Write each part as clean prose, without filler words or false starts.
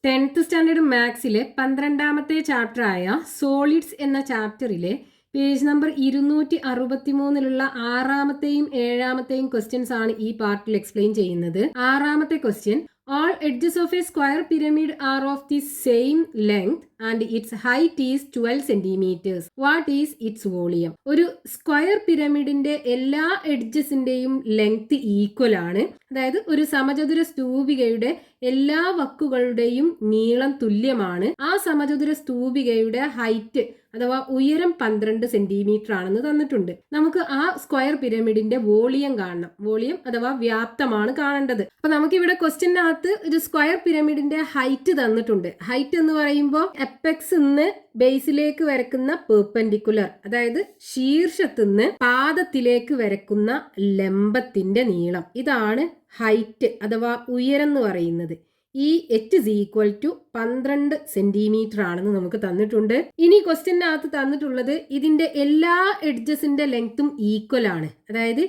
10th standard മാത്സിലെ 12ാമത്തെ ചാപ്റ്ററായ solids എന്ന ചാപ്റ്ററിലെ page number 263-ലുള്ള 6ാമത്തെയും 7ാമത്തെയും questions ആണ് ഈ പാർട്ടിൽ എക്സ്പ്ലെയിൻ ചെയ്യുന്നത്. 6ാമത്തെ question, all edges of a square pyramid are of the same length and its height is 12 centimeters. What is its volume? ഒരു square പിരമിഡിന്റെ എല്ലാ എഡ്ജസിന്റെയും length equal ആണ്. അതായത് ഒരു സമചതുര സ്തൂപികയുടെ എല്ലാ വക്കുകളുടെയും നീളം തുല്യമാണ്. ആ സമചതുര സ്തൂപികയുടെ ഹൈറ്റ് അഥവാ ഉയരം 12 സെന്റിമീറ്റർ ആണെന്ന് തന്നിട്ടുണ്ട്. നമുക്ക് ആ സ്ക്വയർ പിരമിഡിന്റെ വോളിയം കാണണം. വോളിയം അഥവാ വ്യാപ്തമാണ് കാണേണ്ടത്. അപ്പൊ നമുക്ക് ഇവിടെ ക്വസ്റ്റ്യനകത്ത് ഒരു സ്ക്വയർ പിരമിഡിന്റെ ഹൈറ്റ് തന്നിട്ടുണ്ട്. ഹൈറ്റ് എന്ന് പറയുമ്പോൾ എപ്പെക്സ് നിന്ന് ബേസിലേക്ക് വരക്കുന്ന പെർപെൻഡിക്കുലർ, അതായത് ശീർഷത്തുനിന്ന് പാദത്തിലേക്ക് വരക്കുന്ന ലംബത്തിന്റെ നീളം, ഇതാണ് ഹൈറ്റ് അഥവാ ഉയരം എന്ന് പറയുന്നത്. ഈ h is equal to 12 centimetre ആണെന്ന് നമുക്ക് തന്നിട്ടുണ്ട്. ഇനി ക്വസ്റ്റ്യനകത്ത് തന്നിട്ടുള്ളത് ഇതിന്റെ എല്ലാ എഡ്ജസിന്റെ ലെങ്ത്തും ഈക്വൽ ആണ്. അതായത്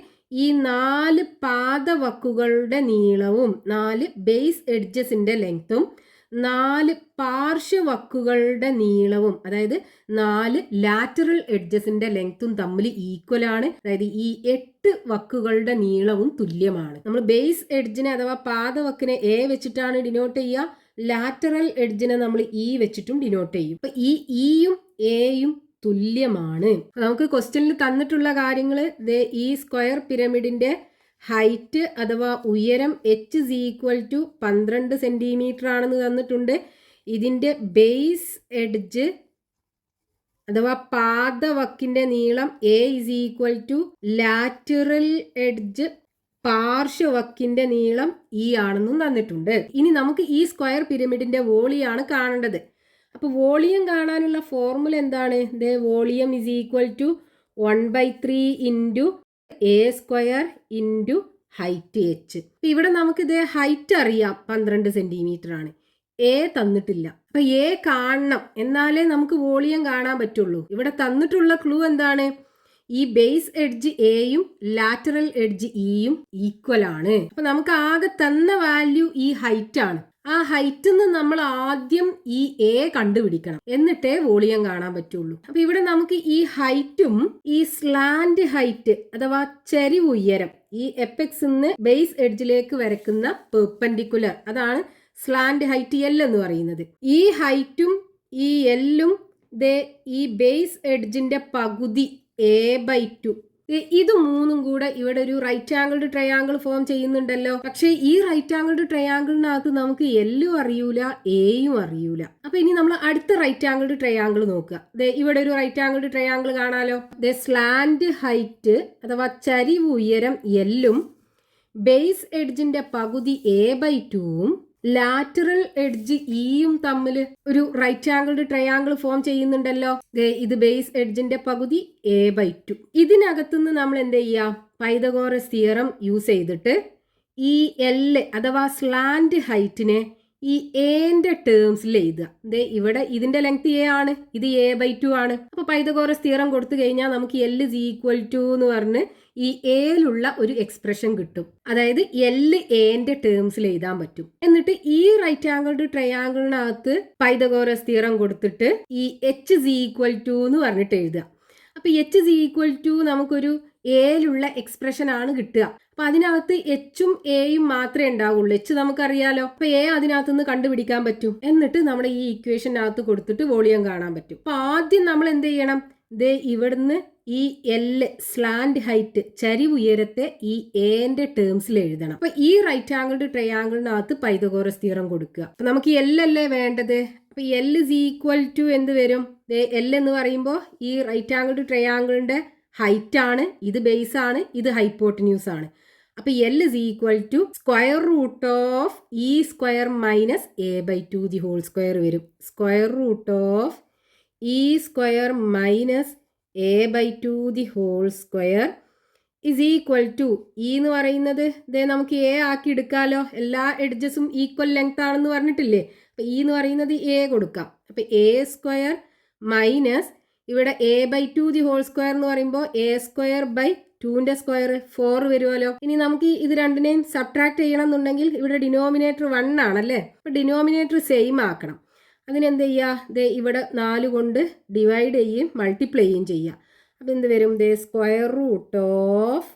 ഈ 4 പാദവക്കുകളുടെ നീളവും 4 ബേസ് എഡ്ജസിന്റെ ലെങ്ത്തും 4 പാർശ്വവക്കുകളുടെ നീളവും, അതായത് 4 ലാറ്ററൽ എഡ്ജസിന്റെ ലെങ്ത്തും തമ്മിൽ ഈക്വൽ ആണ്. അതായത് ഈ 8 വക്കുകളുടെ നീളവും തുല്യമാണ്. നമ്മൾ ബേസ് എഡ്ജിനെ അഥവാ പാദവക്കിനെ എ വെച്ചിട്ടാണ് ഡിനോട്ട് ചെയ്യുക. ലാറ്ററൽ എഡ്ജിനെ നമ്മൾ ഇ വെച്ചിട്ടും ഡിനോട്ട് ചെയ്യും. അപ്പൊ ഈ ഇയും എയും തുല്യമാണ്. നമുക്ക് ക്വസ്റ്റ്യനിൽ തന്നിട്ടുള്ള കാര്യങ്ങൾ ഈ സ്ക്വയർ പിരമിഡിന്റെ ഹൈറ്റ് അഥവാ ഉയരം h is equal to 12 centimetre ആണെന്ന് തന്നിട്ടുണ്ട്. ഇതിന്റെ ബേസ് എഡ്ജ് അഥവാ പാദവക്കിന്റെ നീളം a is equal to lateral edge പാർശ്വവക്കിന്റെ നീളം e ആണെന്നും തന്നിട്ടുണ്ട്. ഇനി നമുക്ക് ഈ സ്ക്വയർ പിരമിഡിന്റെ വോളിയാണ് കാണേണ്ടത്. അപ്പൊ വോളിയം കാണാനുള്ള ഫോർമുല എന്താണ്? Volume is equal to 1/3 into a square into height h. ഇവിടെ നമുക്ക് ഇതേ ഹൈറ്റ് അറിയാം 12 സെന്റിമീറ്റർ ആണ്. എ തന്നിട്ടില്ല. അപ്പൊ എ കാണണം, എന്നാലേ നമുക്ക് വോളിയം കാണാൻ പറ്റുള്ളൂ. ഇവിടെ തന്നിട്ടുള്ള ക്ലൂ എന്താണ്? ഈ ബേസ് എഡ്ജ് എയും ലാറ്ററൽ എഡ്ജ് ഇയും ഈക്വൽ ആണ്. അപ്പൊ നമുക്ക് ആകെ തന്ന വാല്യൂ ഈ ഹൈറ്റ് ആണ്. ആ ഹൈറ്റിൽ നിന്ന് നമ്മൾ ആദ്യം ഈ എ കണ്ടുപിടിക്കണം, എന്നിട്ടേ വോളിയം കാണാൻ പറ്റുള്ളൂ. അപ്പൊ ഇവിടെ നമുക്ക് ഈ ഹൈറ്റും ഈ സ്ലാൻഡ് ഹൈറ്റ് അഥവാ ചരിവ് ഉയരം, ഈ എപ്പെക്സ് നിന്ന് ബേസ് എഡ്ജിലേക്ക് വരക്കുന്ന പെർപെൻഡിക്കുലർ, അതാണ് സ്ലാൻഡ് ഹൈറ്റ് എൽ എന്ന് പറയുന്നത്. ഈ ഹൈറ്റും ഈ എല്ലും ഈ ബേസ് എഡ്ജിന്റെ പകുതി a/2, ഇത് മൂന്നും കൂടെ ഇവിടെ ഒരു റൈറ്റ് ആംഗിൾഡ് ട്രയാങ്കിൾ ഫോം ചെയ്യുന്നുണ്ടല്ലോ. പക്ഷെ ഈ റൈറ്റ് ആംഗിൾഡ് ട്രയാങ്കിളിനകത്ത് നമുക്ക് എല്ലും അറിയൂല എയും അറിയൂല. അപ്പൊ ഇനി നമ്മൾ അടുത്ത റൈറ്റ് ആംഗിൾഡ് ട്രയാങ്കിൾ നോക്കുക. ഇവിടെ ഒരു റൈറ്റ് ആംഗിൾഡ് ട്രയാങ്കിൾ കാണാലോ. സ്ലാൻഡ് ഹൈറ്റ് അഥവാ ചരിവ് ഉയരം എല്ലും ബേസ് എഡ്ജിന്റെ പകുതി a/2ഉം ലാറ്ററൽ എഡ്ജ് ഇയും തമ്മിൽ ഒരു റൈറ്റ് ആംഗിൾഡ് ട്രയാങ്കിൾ ഫോം ചെയ്യുന്നുണ്ടല്ലോ. ഇത് ബേസ് എഡ്ജിന്റെ പകുതി a/2. ഇതിനകത്തുനിന്ന് നമ്മൾ എന്ത് ചെയ്യാം? പൈതഗോറസ് തിയറം യൂസ് ചെയ്തിട്ട് ഈ എൽ അഥവാ സ്ലാൻഡ് ഹൈറ്റിനെ ഈ എന്റെ ടേംസിൽ എഴുതുക. ഇവിടെ ഇതിന്റെ ലെങ്ത് എ ആണ്, ഇത് a/2 ആണ്. അപ്പൊ പൈതഗോറസ് തിയറം കൊടുത്തു കഴിഞ്ഞാൽ നമുക്ക് L is equal to എന്ന് പറഞ്ഞ് ഈ എയിലുള്ള ഒരു എക്സ്പ്രഷൻ കിട്ടും. അതായത് L എന്റെ ടേംസിൽ എഴുതാൻ പറ്റും. എന്നിട്ട് ഈ റൈറ്റ് ആംഗിൾഡ് ട്രയാങ്കിളിനകത്ത് പൈതഗോറസ് തിയറം കൊടുത്തിട്ട് ഈ h is equal to എന്ന് പറഞ്ഞിട്ട് എഴുതുക. അപ്പൊ h is equal to നമുക്കൊരു എയിലുള്ള എക്സ്പ്രഷൻ ആണ് കിട്ടുക. അപ്പൊ അതിനകത്ത് എച്ചും എയും മാത്രമേ ഉണ്ടാവുള്ളൂ. എച്ച് നമുക്കറിയാലോ. അപ്പൊ എ അതിനകത്ത് നിന്ന് കണ്ടുപിടിക്കാൻ പറ്റും. എന്നിട്ട് നമ്മുടെ ഈ ഇക്വേഷനകത്ത് കൊടുത്തിട്ട് വോളിയം കാണാൻ പറ്റും. അപ്പൊ ആദ്യം നമ്മൾ എന്ത് ചെയ്യണം? ഇവിടുന്ന് ഈ എൽ സ്ലാൻഡ് ഹൈറ്റ് ചരിവ് ഉയരത്തെ ഈ എന്റെ ടേംസിൽ എഴുതണം. അപ്പൊ ഈ റൈറ്റ് ആംഗിൾഡ് ട്രയാങ്കിളിനകത്ത് പൈതഗോറസ് തിയറം കൊടുക്കുക. അപ്പൊ നമുക്ക് എൽ അല്ലേ വേണ്ടത്? അപ്പൊ L is equal to എന്ത് വരും? എൽ എന്ന് പറയുമ്പോൾ ഈ റൈറ്റ് ആംഗിൾഡ് ട്രയാങ്കിളിന്റെ ഹൈറ്റ് ആണ്, ഇത് ബേസ് ആണ്, ഇത് ഹൈപ്പോട്ടന്യൂസ് ആണ്. അപ്പൊ L is equal to square root of e square minus a/2 the whole square വരും. Square root of e square minus a/2 the whole square is equal to e എന്ന് പറയുന്നത് നമുക്ക് എ ആക്കി എടുക്കാലോ. എല്ലാ എഡ്ജസും ഈക്വൽ ലെങ്ത് ആണെന്ന് പറഞ്ഞിട്ടില്ലേ. അപ്പൊ E എന്ന് പറയുന്നത് എ കൊടുക്കാം. അപ്പൊ എ സ്ക്വയർ മൈനസ് ഇവിടെ a/2 ദി ഹോൾ സ്ക്വയർ എന്ന് പറയുമ്പോൾ a² 2ന്റെ സ്ക്വയർ 4 വരുമല്ലോ. ഇനി നമുക്ക് ഇത് രണ്ടിനെയും സബ്ട്രാക്ട് ചെയ്യണം എന്നുണ്ടെങ്കിൽ ഇവിടെ ഡിനോമിനേറ്റർ 1 ആണല്ലേ. അപ്പോൾ ഡിനോമിനേറ്റർ സെയിം ആക്കണം. അതിനെന്ത് ചെയ്യുക, ഇവിടെ 4 കൊണ്ട് ഡിവൈഡ് ചെയ്യും മൾട്ടിപ്ലൈ ചെയ്യും ചെയ്യുക. അപ്പോൾ എന്ത് വരും, square root of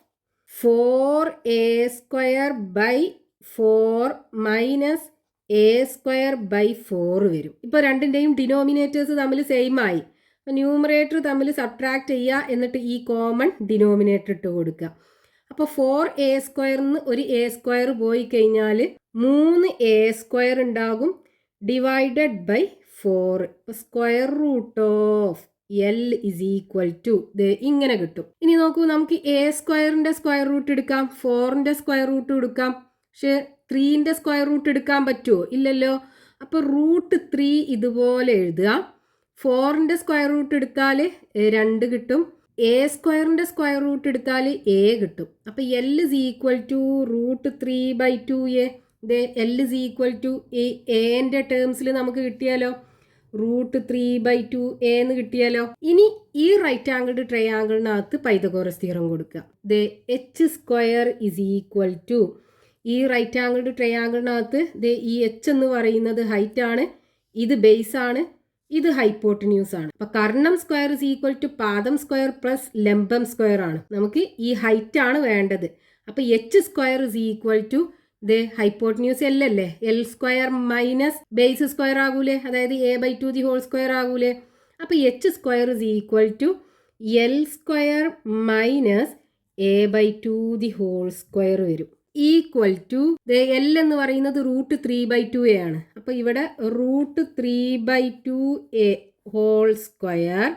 4a² minus a² വരും. ഇപ്പോൾ രണ്ടിൻ്റെയും ഡിനോമിനേറ്റേഴ്സ് തമ്മിൽ സെയിം ആയി. അപ്പോൾ ന്യൂമറേറ്റർ തമ്മിൽ സബ്ട്രാക്ട് ചെയ്യുക, എന്നിട്ട് ഈ കോമൺ ഡിനോമിനേറ്റർ ഇട്ട് കൊടുക്കുക. അപ്പോൾ 4a² ഒരു a² പോയി കഴിഞ്ഞാൽ 3a² ഉണ്ടാകും ഡിവൈഡഡ് ബൈ 4. അപ്പോൾ square root of L is equal to ഇങ്ങനെ കിട്ടും. ഇനി നോക്കൂ, നമുക്ക് a² സ്ക്വയർ റൂട്ട് എടുക്കാം, 4ന്റെ സ്ക്വയർ റൂട്ട് എടുക്കാം. പക്ഷേ 3ന്റെ സ്ക്വയർ റൂട്ട് എടുക്കാൻ പറ്റുമോ? ഇല്ലല്ലോ. അപ്പോൾ √3 ഇതുപോലെ എഴുതുക. 4ന്റെ സ്ക്വയർ റൂട്ട് എടുത്താൽ 2 കിട്ടും. a² സ്ക്വയർ റൂട്ട് എടുത്താൽ a കിട്ടും. അപ്പോൾ L is equal to √3/2a. L is equal to എന്റെ ടേംസിൽ നമുക്ക് കിട്ടിയാലോ, √3/2a എന്ന് കിട്ടിയാലോ. ഇനി ഈ റൈറ്റ് ആംഗിൾഡ് ട്രയാംഗിളിനകത്ത് പൈതഗോറസ് തിയറം കൊടുക്കുക. h² ഇസ് ഈക്വൽ ടു, ഈ റൈറ്റ് ആംഗിൾഡ് ട്രയാംഗിളിനകത്ത് ഈ h എന്ന് പറയുന്നത് ഹൈറ്റ് ആണ്, ഇത് ബേസ് ആണ്, ഇത് ഹൈപ്പോട്ടന്യൂസ് ആണ്. അപ്പൊ കർണം സ്ക്വയർ ഇസ് ഈക്വൽ ടു പാദം സ്ക്വയർ പ്ലസ് ലംബം സ്ക്വയർ ആണ്. നമുക്ക് ഈ ഹൈറ്റ് ആണ് വേണ്ടത്. അപ്പൊ h² is equal to hypotenuse L അല്ലേ, L² മൈനസ് ബേസ് സ്ക്വയർ ആകൂലേ, അതായത് a/2 ഹോൾ സ്ക്വയർ ആകൂലേ. അപ്പൊ h² is equal to L² minus a/2 whole square വരും. ഈക്വൽ ടു L എന്ന് പറയുന്നത് √3/2a ആണ്. അപ്പോൾ ഇവിടെ √3/2a whole square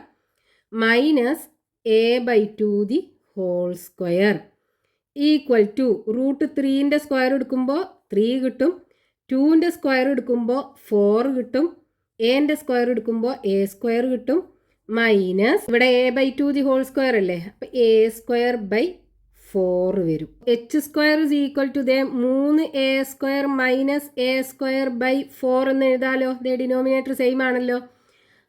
minus a/2 whole square equal to √3ന്റെ സ്ക്വയർ എടുക്കുമ്പോൾ 3 കിട്ടും, 2ന്റെ സ്ക്വയർ എടുക്കുമ്പോൾ 4 കിട്ടും, എന്റെ സ്ക്വയർ എടുക്കുമ്പോൾ a² കിട്ടും, മൈനസ് ഇവിടെ a/2 ഹോൾ സ്ക്വയർ അല്ലേ, അപ്പം a²/4 വരും. h² is equal to 3a² minus a²/4 എന്ന് എഴുതാലോ. ഡിനോമിനേറ്റർ സെയിം ആണല്ലോ.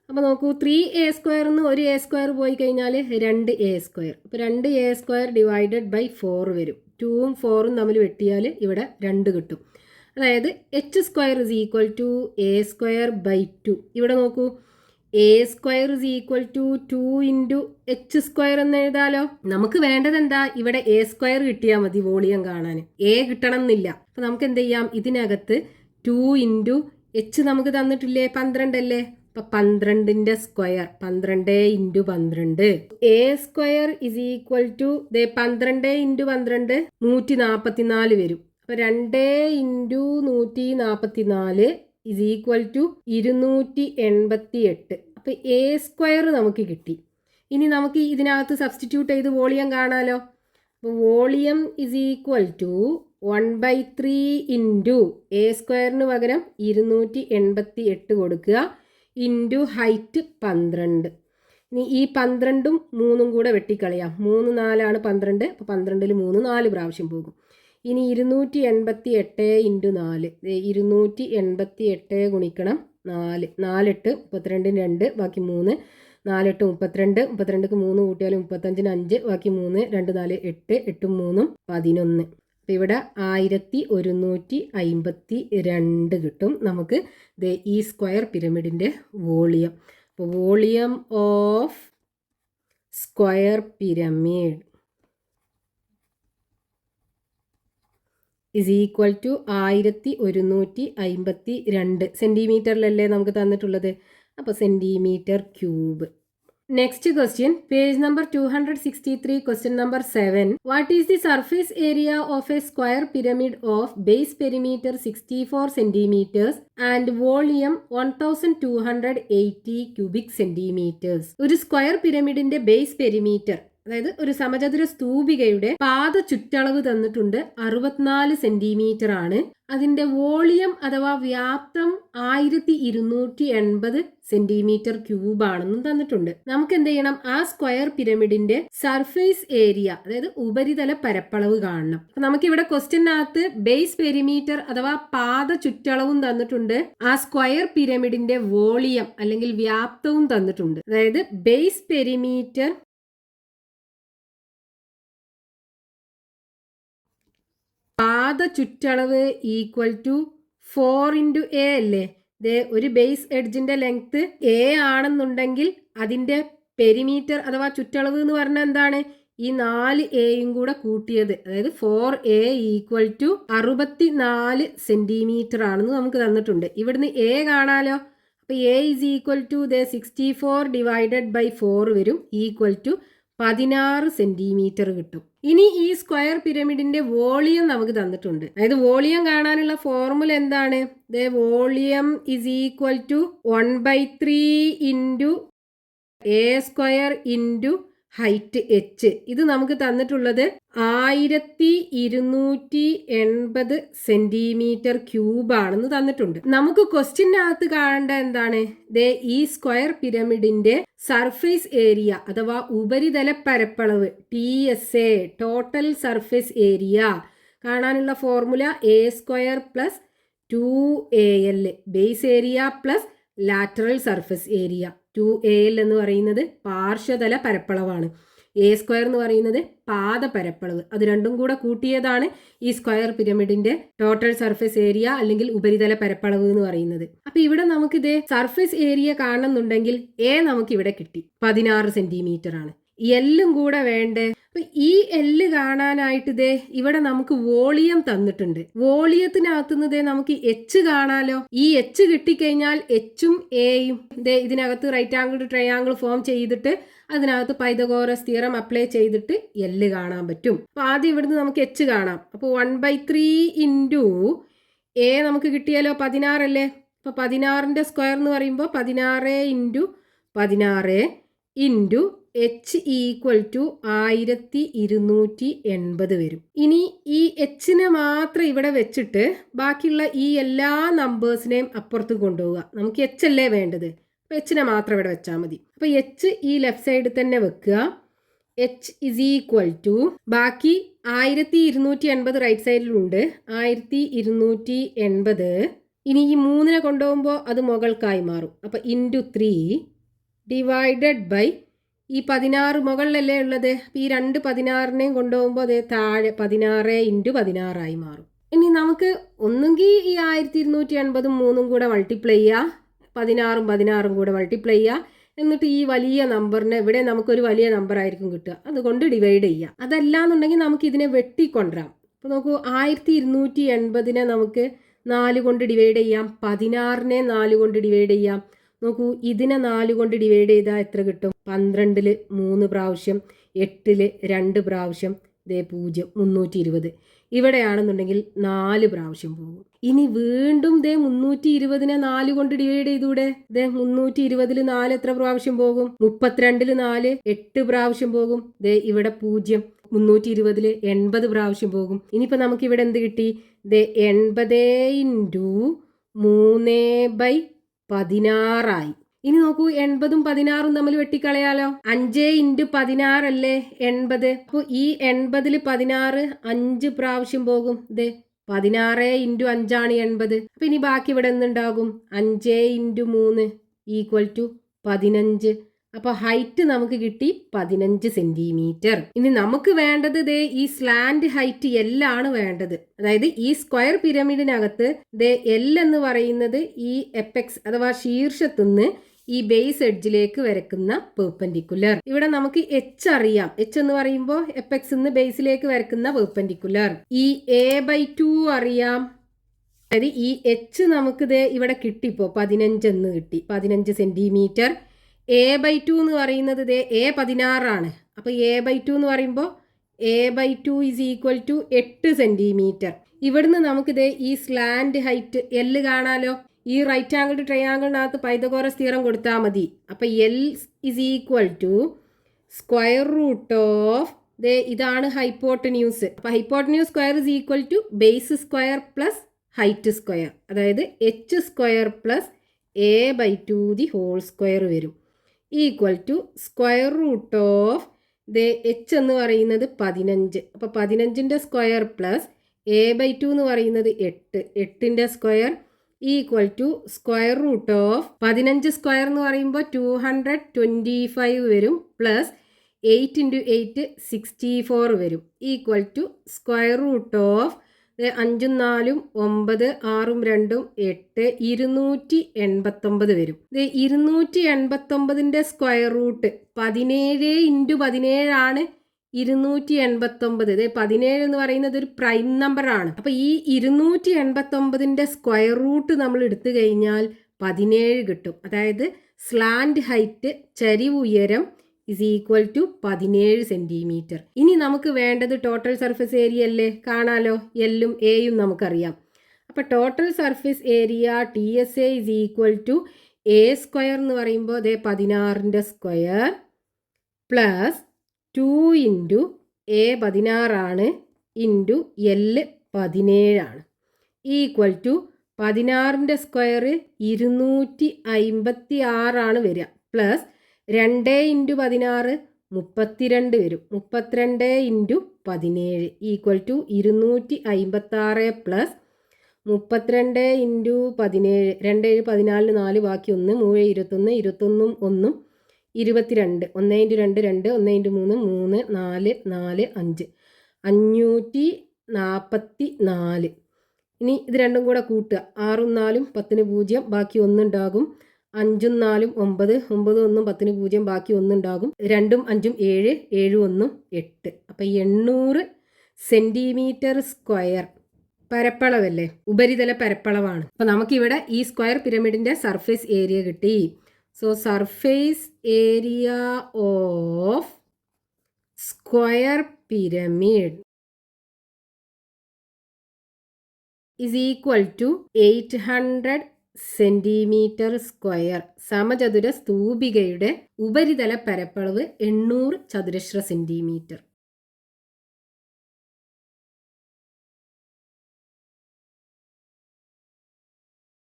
അപ്പോൾ നോക്കൂ, 3a² ഒരു a² പോയി കഴിഞ്ഞാൽ 2a². അപ്പോൾ 2a² ഡിവൈഡഡ് ബൈ 4 വരും. 2ഉം 4ഉം തമ്മിൽ വെട്ടിയാൽ ഇവിടെ 2 കിട്ടും. അതായത് h² is equal to a²/2. ഇവിടെ നോക്കൂ, a² is equal to 2 into h² എന്ന് എഴുതാലോ. നമുക്ക് വേണ്ടത് എന്താ, ഇവിടെ a² കിട്ടിയാൽ മതി വോളിയം കാണാൻ, a കിട്ടണം എന്നില്ല. അപ്പോൾ നമുക്ക് എന്ത് ചെയ്യാം, ഇതിനകത്ത് 2 ഇൻറ്റു h നമുക്ക് തന്നിട്ടില്ലേ, 12 അല്ലേ. അപ്പം 12ന്റെ square 12 into 12 a² is equal to 12 into 12 144 വരും. അപ്പം 2 ഇൻറ്റു 144 ഇസ് ഈക്വൽ ടു 288. അപ്പം a² നമുക്ക് കിട്ടി. ഇനി നമുക്ക് ഇതിനകത്ത് സബ്സ്റ്റിറ്റ്യൂട്ട് ചെയ്ത് വോളിയം കാണാലോ. അപ്പോൾ volume is equal to 1/3 into a² പകരം 288 കൊടുക്കുക ഇൻറ്റു ഹൈറ്റ് 12. ഇനി ഈ 12ഉം 3ഉം കൂടെ വെട്ടിക്കളയാം. 3 4 12. അപ്പോൾ 12ൽ 3 4 പ്രാവശ്യം പോകും. ഇനി 288 ഇൻറ്റു 4, 288 ഗുണിക്കണം 4, 4 8 32 2 ബാക്കി 3, 4 8 32, 32ക്ക് 3 കൂട്ടിയാലും 35 5 ബാക്കി 3, 2 4 8, 8 3 11. അപ്പോൾ ഇവിടെ 1152 കിട്ടും നമുക്ക് ഈ സ്ക്വയർ പിരമിഡിൻ്റെ വോളിയം. അപ്പോൾ volume of square pyramid is equal to 1152 സെൻറ്റിമീറ്ററിലല്ലേ നമുക്ക് തന്നിട്ടുള്ളത്. അപ്പോൾ centimetre cube. Next question, page number 263, question number 7. What is the surface area of a square pyramid of base perimeter 64 centimeters and volume 1280 cubic centimeters? ഒരു square പിരമിഡിന്റെ base perimeter, അതായത് ഒരു സമചതുര സ്തൂപികയുടെ പാദ ചുറ്റളവ് തന്നിട്ടുണ്ട് 64 സെന്റിമീറ്റർ ആണ്. അതിന്റെ വോളിയം അഥവാ വ്യാപ്തം 1280 സെന്റിമീറ്റർ ക്യൂബ് ആണെന്നും തന്നിട്ടുണ്ട്. നമുക്ക് എന്ത് ചെയ്യണം, ആ സ്ക്വയർ പിരമിഡിന്റെ സർഫേസ് ഏരിയ, അതായത് ഉപരിതല പരപ്പളവ് കാണണം. അപ്പൊ നമുക്ക് ഇവിടെ ക്വസ്റ്റ്യനകത്ത് ബേസ് പെരിമീറ്റർ അഥവാ പാദ ചുറ്റളവും തന്നിട്ടുണ്ട്, ആ സ്ക്വയർ പിരമിഡിന്റെ വോളിയം അല്ലെങ്കിൽ വ്യാപ്തവും തന്നിട്ടുണ്ട്. അതായത് ബേസ് പെരിമീറ്റർ പാദ ചുറ്റളവ് ഈക്വൽ ടു 4 ഇൻറ്റു എ അല്ലേ? ഒരു ബേസ് എഡ്ജിന്റെ ലെങ്ത് എ ആണെന്നുണ്ടെങ്കിൽ അതിന്റെ പെരിമീറ്റർ അഥവാ ചുറ്റളവ് എന്ന് പറഞ്ഞാൽ എന്താണ്? ഈ 4 എയും കൂടെ കൂട്ടിയത്, അതായത് 4a ഈക്വൽ ടു 64 സെന്റിമീറ്റർ ആണെന്ന് നമുക്ക് തന്നിട്ടുണ്ട്. ഇവിടുന്ന് എ കാണാലോ. അപ്പൊ A is equal to 64 divided by 4 വരും, ഈക്വൽ ടു 16 സെന്റിമീറ്റർ കിട്ടും. ഇനി ഈ സ്ക്വയർ പിരമിഡിന്റെ വോളിയം നമുക്ക് തന്നിട്ടുണ്ട്. അതായത് വോളിയം കാണാനുള്ള ഫോർമുല എന്താണ്? Volume is equal to 1/3 into A square into height H. ഇത് നമുക്ക് തന്നിട്ടുള്ളത് 1280 സെന്റിമീറ്റർ ക്യൂബ് ആണെന്ന് തന്നിട്ടുണ്ട്. നമുക്ക് ക്വസ്റ്റ്യനകത്ത് കാണേണ്ട എന്താണ്? ഈ സ്ക്വയർ പിരമിഡിന്റെ സർഫേസ് ഏരിയ അഥവാ ഉപരിതല പരപ്പളവ് TSA, ടോട്ടൽ സർഫേസ് ഏരിയ കാണാനുള്ള formula A square plus 2AL, base area plus lateral surface area. 2AL എന്ന് പറയുന്നത് പാർശ്വതല പരപ്പളവാണ്, എ സ്ക്വയർ എന്ന് പറയുന്നത് പാദ പരപ്പളവ്. അത് രണ്ടും കൂടെ കൂട്ടിയതാണ് ഈ സ്ക്വയർ പിരമിഡിന്റെ ടോട്ടൽ സർഫേസ് ഏരിയ അല്ലെങ്കിൽ ഉപരിതല പരപ്പളവ് എന്ന് പറയുന്നത്. അപ്പൊ ഇവിടെ നമുക്കിത് സർഫേസ് ഏരിയ കാണുന്നുണ്ടെങ്കിൽ എ നമുക്ക് ഇവിടെ കിട്ടി 16 സെന്റിമീറ്റർ ആണ്. എല്ലും കൂടെ വേണ്ടേ? അപ്പൊ ഈ എല്ല് കാണാനായിട്ട് ഇവിടെ നമുക്ക് വോളിയം തന്നിട്ടുണ്ട്. വോളിയത്തിനകത്തുനിന്ന് നമുക്ക് എച്ച് കാണാലോ. ഈ എച്ച് കിട്ടിക്കഴിഞ്ഞാൽ എച്ചും എയും ഇതിനകത്ത് റൈറ്റ് ആംഗിൾ ട്രയാംഗിൾ ഫോം ചെയ്തിട്ട് അതിനകത്ത് പൈതഗോറസ് തിയറം അപ്ലൈ ചെയ്തിട്ട് എല്ല് കാണാൻ പറ്റും. അപ്പൊ ആദ്യം ഇവിടുന്ന് നമുക്ക് എച്ച് കാണാം. അപ്പോൾ 1/3 ഇൻറ്റു എ നമുക്ക് കിട്ടിയാലോ 16 അല്ലേ? അപ്പൊ 16ന്റെ സ്ക്വയർ എന്ന് പറയുമ്പോൾ 16 into 16 into H equal to 1280 വരും. ഇനി ഈ എച്ചിനെ മാത്രം ഇവിടെ വെച്ചിട്ട് ബാക്കിയുള്ള ഈ എല്ലാ നമ്പേഴ്സിനെയും അപ്പുറത്ത് കൊണ്ടുപോവുക. നമുക്ക് എച്ച് അല്ലേ വേണ്ടത്, അപ്പോൾ എച്ചിനെ മാത്രം ഇവിടെ വെച്ചാൽ മതി. അപ്പോൾ എച്ച് ഈ ലെഫ്റ്റ് സൈഡിൽ തന്നെ വെക്കുക. എച്ച് ഇസ് ഈക്വൽ ടു ബാക്കി 1280 റൈറ്റ് സൈഡിലുണ്ട്, 1280. ഇനി ഈ 3നെ കൊണ്ടുപോകുമ്പോൾ അത് മുകൾക്കായി മാറും. അപ്പോൾ ഇൻറ്റു 3 ഡിവൈഡഡ് ബൈ ഈ 16 മുകളിലല്ലേ ഉള്ളത്. ഈ 2 16നെയും കൊണ്ടുപോകുമ്പോൾ അതേ താഴെ 16 ഇൻറ്റു 16 ആയി മാറും. ഇനി നമുക്ക് ഒന്നുകിൽ ഈ 1280 3 കൂടെ മൾട്ടിപ്ലൈ ചെയ്യുക, 16 കൂടെ മൾട്ടിപ്ലൈ ചെയ്യുക, എന്നിട്ട് ഈ വലിയ നമ്പറിനെ ഇവിടെ നമുക്കൊരു വലിയ നമ്പർ ആയിരിക്കും കിട്ടുക, അതുകൊണ്ട് ഡിവൈഡ് ചെയ്യുക. അതല്ലാന്നുണ്ടെങ്കിൽ നമുക്ക് ഇതിനെ വെട്ടിക്കൊണ്ടുവരാം. അപ്പോൾ നോക്കൂ, 1280നെ നമുക്ക് 4 കൊണ്ട് ഡിവൈഡ് ചെയ്യാം, 16നെ 4 കൊണ്ട് ഡിവൈഡ് ചെയ്യാം. നോക്കൂ, ഇതിനെ 4 കൊണ്ട് ഡിവൈഡ് ചെയ്താൽ എത്ര കിട്ടും? 12 3 പ്രാവശ്യം, 8 2 പ്രാവശ്യം, 0 320. ഇവിടെയാണെന്നുണ്ടെങ്കിൽ 4 പ്രാവശ്യം പോകും. ഇനി വീണ്ടും 320നെ 4 കൊണ്ട് ഡിവൈഡ് ചെയ്തൂടെ? 320ൽ 4 എത്ര പ്രാവശ്യം പോകും? 32ൽ 4 8 പ്രാവശ്യം പോകും. ഇവിടെ 0. 320ൽ 80 പ്രാവശ്യം പോകും. ഇനിയിപ്പോൾ നമുക്ക് ഇവിടെ എന്ത് കിട്ടി? 80 ഇൻറ്റു 3/16 ആയി. ഇനി നോക്കൂ, 80ഉം 16ഉം തമ്മിൽ വെട്ടിക്കളയാലോ. 5 ഇൻറ്റു 16 അല്ലേ 80. അപ്പോൾ ഈ 80ൽ 16 5 പ്രാവശ്യം പോകും. 16 ഇൻറ്റു 5 ആണ് 80. അപ്പൊ ഇനി ബാക്കി ഇവിടെ എന്തുണ്ടാകും? 5 ഇൻറ്റു 3 ഈക്വൽ ടു 15. അപ്പൊ ഹൈറ്റ് നമുക്ക് കിട്ടി 15 സെന്റിമീറ്റർ. ഇനി നമുക്ക് വേണ്ടത് ഈ സ്ലാൻഡ് ഹൈറ്റ് എല്ലാണ് വേണ്ടത്. അതായത് ഈ സ്ക്വയർ പിരമിഡിനകത്ത് എൽ എന്ന് പറയുന്നത് ഈ എപ്പെക്സ് അഥവാ ശീർഷത്തുനിന്ന് ഈ ബേസ് എഡ്ജിലേക്ക് വരക്കുന്ന പെർപെൻഡിക്കുലർ. ഇവിടെ നമുക്ക് എച്ച് അറിയാം. എച്ച് എന്ന് പറയുമ്പോൾ എപ്പെക്സ് നിന്ന് ബേസിലേക്ക് വരക്കുന്ന പെർപെൻഡിക്കുലർ. ഈ a/2 അറിയാം. അതായത് ഈ എച്ച് നമുക്ക് ഇവിടെ കിട്ടിപ്പോ 15 എന്ന് കിട്ടി, 15 സെന്റിമീറ്റർ. a/2 എന്ന് പറയുന്നത് a16 ആണ്. അപ്പൊ a/2 എന്ന് പറയുമ്പോൾ a/2 is equal to 8 centimetre. ഇവിടുന്ന് നമുക്ക് ഈ സ്ലാൻഡ് ഹൈറ്റ് എൽ കാണാലോ. ഈ റൈറ്റ് ആംഗിൾ ട്രയാംഗിളിനകത്ത് പൈതഗോറസ് തിയറം കൊടുത്താൽ മതി. അപ്പൊ L is equal to square root of ഇതാണ് ഹൈപ്പോട്ടന്യൂസ്. അപ്പൊ hypotenuse square is equal to base square plus height square, അതായത് H square plus a/2 the whole square വരും, equal to square root of H എന്ന് പറയുന്നത് 15. അപ്പോൾ 15ന്റെ square plus a/2 എന്ന് പറയുന്നത് 8, 8ന്റെ square equal to square root of 15 square എന്ന് പറയുമ്പോൾ 225 വരും, പ്ലസ് 8 ഇൻറ്റു 8 64 വരും, equal to square root of 5ഉം 4ഉം 9, 6ഉം 2ഉം 8, 289 വരും. 289ന്റെ സ്ക്വയർ റൂട്ട് 17 × 17 ആണ് 289. 17 എന്ന് പറയുന്നത് ഒരു പ്രൈം നമ്പർ ആണ്. അപ്പൊ ഈ 289ന്റെ സ്ക്വയർ റൂട്ട് നമ്മൾ എടുത്തു കഴിഞ്ഞാൽ 17 കിട്ടും. അതായത് സ്ലാൻഡ് ഹൈറ്റ് ചരിവ് ഉയരം ഇസ് ഈക്വൽ ടു 17 സെന്റിമീറ്റർ. ഇനി നമുക്ക് വേണ്ടത് ടോട്ടൽ സർഫസ് ഏരിയ അല്ലേ? കാണാലോ, എല്ലും എയും നമുക്കറിയാം. അപ്പൊ total surface area TSA is equal to A square എന്ന് പറയുമ്പോൾ 16ന്റെ സ്ക്വയർ പ്ലസ് 2 ഇൻറ്റു എ 16 ആണ് ഇൻറ്റു എൽ 17 ആണ് ഈക്വൽ ടു 16ന്റെ സ്ക്വയർ 256 ആണ് വരിക പ്ലസ് 2 ഇൻറ്റു 16 32 വരും. 32 ഇൻറ്റു 17 ഈക്വൽ ടു 256 പ്ലസ് 32 ഇൻറ്റു 17. 2 14 4 ബാക്കി 1 3 21 21 1 22. 1 ഇൻറ്റു 2 2 1 ഇൻറ്റു 3 3 4 4 5 544. ഇനി ഇത് രണ്ടും കൂടെ കൂട്ടുക. 6ഉം 4ഉം 10ന് 0 ബാക്കി 1 ഉണ്ടാകും. 5ഉം 4ഉം 9 9 1 10ന് 0 ബാക്കി 1 ഉണ്ടാകും. 2ഉം 5ഉം 7 7 1 8. അപ്പം 800 സെന്റിമീറ്റർ സ്ക്വയർ പരപ്പളവല്ലേ, ഉപരിതല പരപ്പളവാണ്. അപ്പം നമുക്കിവിടെ ഈ സ്ക്വയർ പിരമിഡിന്റെ സർഫേസ് ഏരിയ കിട്ടി. So surface area of square pyramid is equal to 800 centimetre square. സമചതുര സ്തൂപികയുടെ ഉപരിതല പരപ്പളവ് 800 ചതുരശ്ര സെന്റിമീറ്റർ.